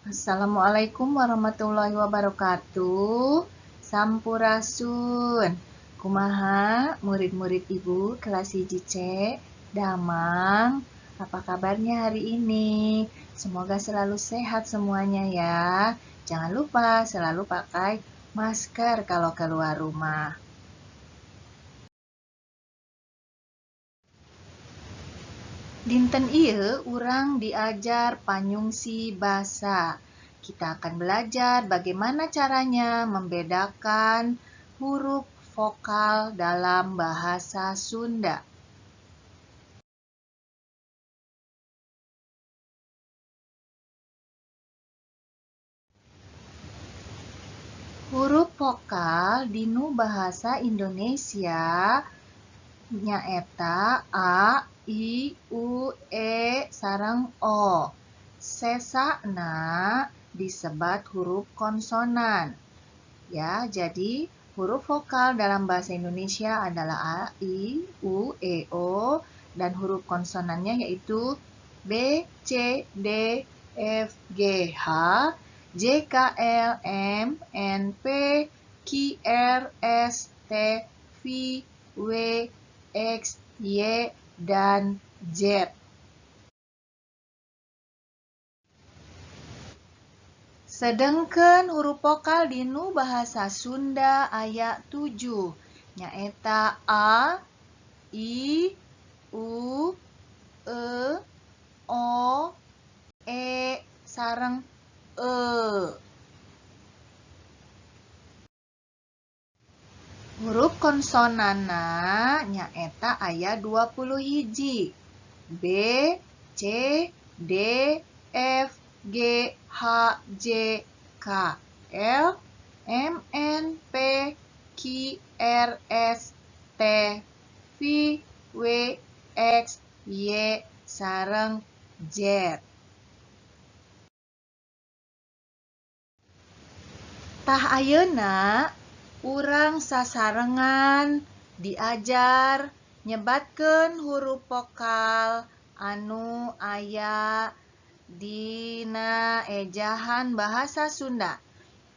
Assalamualaikum warahmatullahi wabarakatuh. Sampurasun. Kumaha murid-murid Ibu kelas 1C Damang. Apa kabarnya hari ini? Semoga selalu sehat semuanya ya. Jangan lupa selalu pakai masker kalau keluar rumah. Dinten ieu urang diajar panyungsi basa. Kita akan belajar bagaimana caranya membedakan huruf vokal dalam bahasa Sunda. Huruf vokal dinu bahasa Indonesia nyaeta A, I, U, E, sareng O. Sesana disebat huruf konsonan. Ya, jadi huruf vokal dalam bahasa Indonesia adalah A, I, U, E, O, dan huruf konsonannya yaitu B, C, D, F, G, H, J, K, L, M, N, P, Q, R, S, T, V, W, X, Y, dan Z. Sedengkeun huruf vokal dinu bahasa Sunda aya 7. Nyaeta A, I, U, E, O, E, sareng E. Huruf konsonanna nyaeta aya 21. B, C, D, F, G, H, J, K, L, M, N, P, Q, R, S, T, V, W, X, Y, sareng Z. Tah ayeuna urang sasarengan diajar nyebatkeun huruf vokal anu aya dina ejahan bahasa Sunda.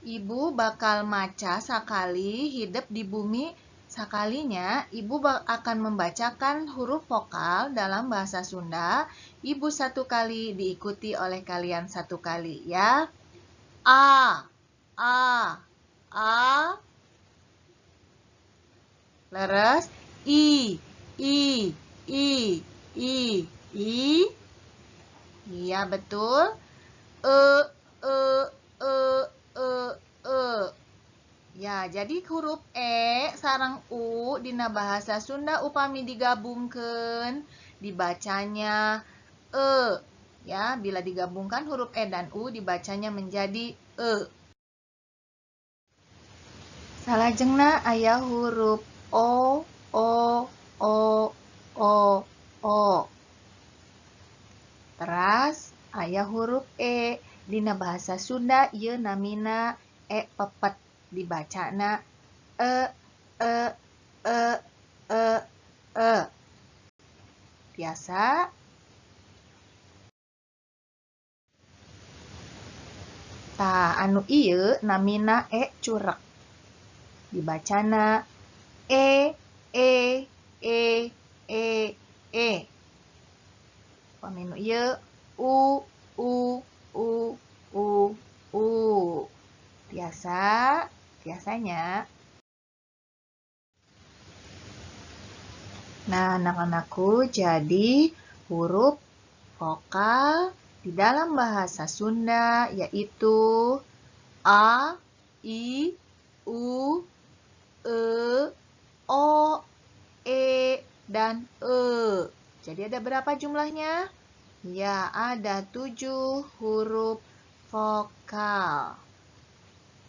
Ibu bakal maca sakali hidup di bumi, sakalinya Ibu akan membacakan huruf vokal dalam bahasa Sunda. Ibu satu kali diikuti oleh kalian satu kali ya. A, A, A. Leres. I, I, I, I, I. Iya betul. E, E, E, E, E. Ya, jadi huruf E sarang U dina bahasa Sunda upami digabungkeun dibacanya E. Ya, bila digabungkan huruf E dan U dibacanya menjadi E. Salajengna aya huruf O, O, O, O, O. Teras aya huruf E dina bahasa Sunda ieu namina E pepet dibacana E, E, E, E, E. Biasa. Tah anu ieu namina E curek. Dibacana E, E, E, E, E. Paminu ieu U, U, U, U, U. Biasanya. Nah, anak-anakku, jadi huruf vokal di dalam bahasa Sunda yaitu A, I, U, E, O, E, dan E. Jadi ada berapa jumlahnya? Ya, ada 7 huruf vokal.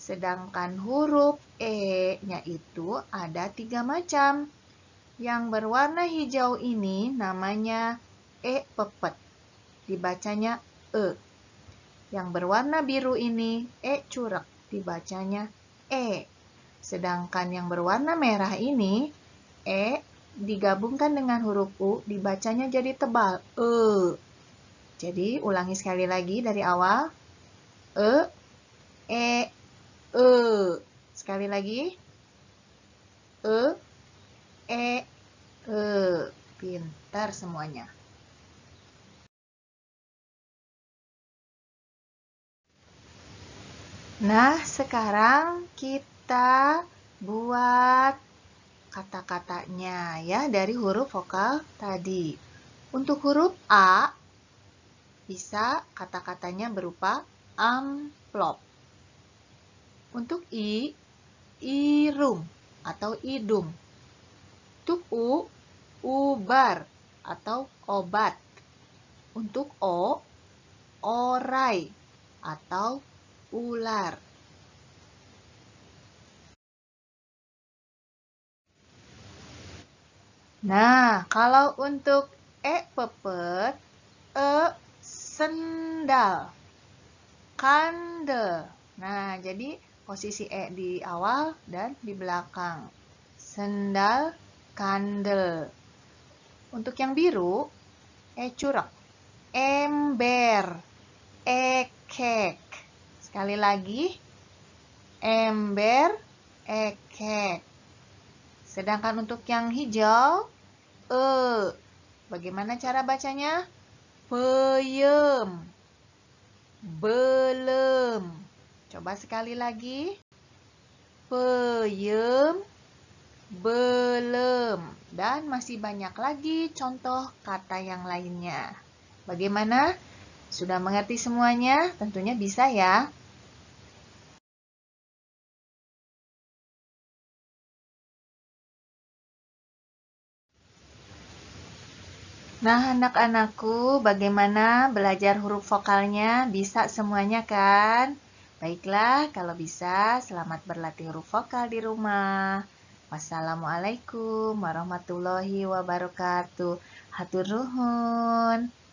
Sedangkan huruf E-nya itu ada 3 macam. Yang berwarna hijau ini namanya E pepet. Dibacanya E. Yang berwarna biru ini E curek. Dibacanya E. Sedangkan yang berwarna merah ini E digabungkan dengan huruf U dibacanya jadi tebal E. Jadi ulangi sekali lagi dari awal. E, E, E. Sekali lagi. E, E, E. Pintar semuanya. Nah, sekarang kita buat kata-katanya ya dari huruf vokal tadi. Untuk huruf A, bisa kata-katanya berupa amplop. Untuk I, irung atau idung. Untuk U, ubar atau obat. Untuk O, orai atau ular. Nah, kalau untuk E pepet, E sendal, kandel. Nah, jadi posisi E di awal dan di belakang. Sendal, kandel. Untuk yang biru, E curug, ember, ekek. Sekali lagi, ember, ekek. Sedangkan untuk yang hijau, bagaimana cara bacanya? Peyem, belem. Coba sekali lagi. Peyem, belum. Dan masih banyak lagi contoh kata yang lainnya. Bagaimana? Sudah mengerti semuanya? Tentunya bisa ya. Nah, anak-anakku, bagaimana belajar huruf vokalnya? Bisa semuanya kan? Baiklah, kalau bisa, selamat berlatih huruf vokal di rumah. Wassalamualaikum warahmatullahi wabarakatuh. Hatur nuhun.